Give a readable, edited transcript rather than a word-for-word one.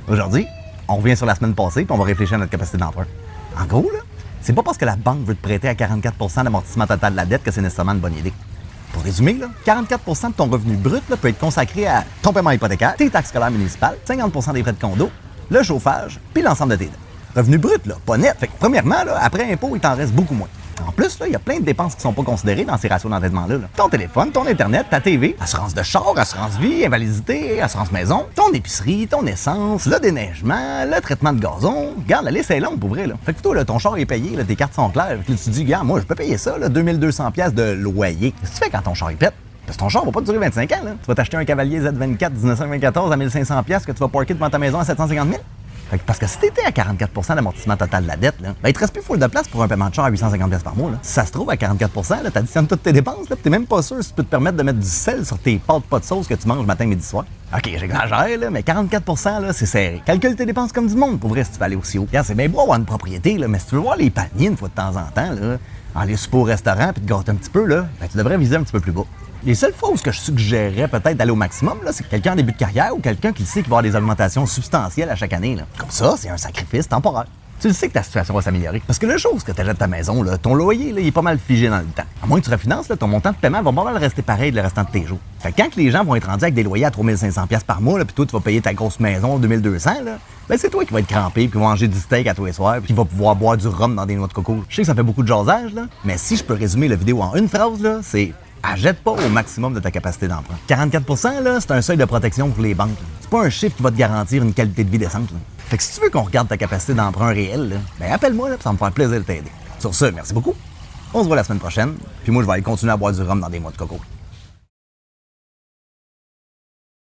Aujourd'hui, on revient sur la semaine passée puis on va réfléchir à notre capacité d'emprunt. En gros, là, c'est pas parce que la banque veut te prêter à 44 d'amortissement total de la dette que c'est nécessairement une bonne idée. Pour résumer, là, 44 de ton revenu brut là, peut être consacré à ton paiement hypothécaire, tes taxes scolaires municipales, 50 des frais de condo, le chauffage, puis l'ensemble de tes dettes. Revenu brut, là, pas net. Fait que, premièrement, là, après impôt, il t'en reste beaucoup moins. En plus, il y a plein de dépenses qui sont pas considérées dans ces ratios d'endettement-là. Ton téléphone, ton Internet, ta TV, assurance de char, assurance vie, invalidité, assurance maison, ton épicerie, ton essence, le déneigement, le traitement de gazon. Regarde, la liste est longue pour vrai. Là. Fait que plutôt, là, ton char est payé, là, tes cartes sont claires. Puis là, tu te dis, gars, moi, je peux payer ça, là, 2200$ de loyer. Qu'est-ce que tu fais quand ton char est pète? Parce que ton char va pas te durer 25 ans. Là. Tu vas t'acheter un Cavalier Z24 1994 à 1500$ que tu vas parker devant ta maison à 750 000. Fait que parce que si t'étais à 44 d'amortissement total de la dette, là, ben il te reste plus full de place pour un paiement de char à 850$ par mois. Là. Si ça se trouve à 44 là, t'additionnes toutes tes dépenses, là, pis t'es même pas sûr si tu peux te permettre de mettre du sel sur tes pâtes pas de sauce que tu manges matin, midi, soir. OK, j'exagère, là, mais 44 là, c'est serré. Calcule tes dépenses comme du monde, pour vrai, si tu veux aller aussi haut. Regarde, c'est bien beau avoir une propriété, là, mais si tu veux voir les paniers une fois de temps en temps, là, aller souper au restaurant puis te gâter un petit peu, là, ben, tu devrais viser un petit peu plus bas. Les seules fois où je suggérerais peut-être d'aller au maximum, là, c'est quelqu'un en début de carrière ou quelqu'un qui sait qu'il va avoir des augmentations substantielles à chaque année. Là. Comme ça, c'est un sacrifice temporaire. Tu le sais que ta situation va s'améliorer. Parce que la chose que tu achètes ta maison, là, ton loyer, là, il est pas mal figé dans le temps. À moins que tu refinances, là, ton montant de paiement va pas mal rester pareil le restant de tes jours. Fait que quand les gens vont être rendus avec des loyers à 3500$ par mois, puis toi, tu vas payer ta grosse maison 2200$, là, ben c'est toi qui vas être crampé, puis qui va manger du steak à tous les soirs, puis qui va pouvoir boire du rhum dans des noix de coco. Je sais que ça fait beaucoup de jasage, là, mais si je peux résumer la vidéo en une phrase, là, c'est achète pas au maximum de ta capacité d'emprunt. 44 là, c'est un seuil de protection pour les banques. Là. C'est pas un chiffre qui va te garantir une qualité de vie décente. Là. Fait que si tu veux qu'on regarde ta capacité d'emprunt réelle, là, ben appelle-moi, là, ça va me faire plaisir de t'aider. Sur ce, merci beaucoup. On se voit la semaine prochaine, puis moi je vais aller continuer à boire du rhum dans des mois de coco.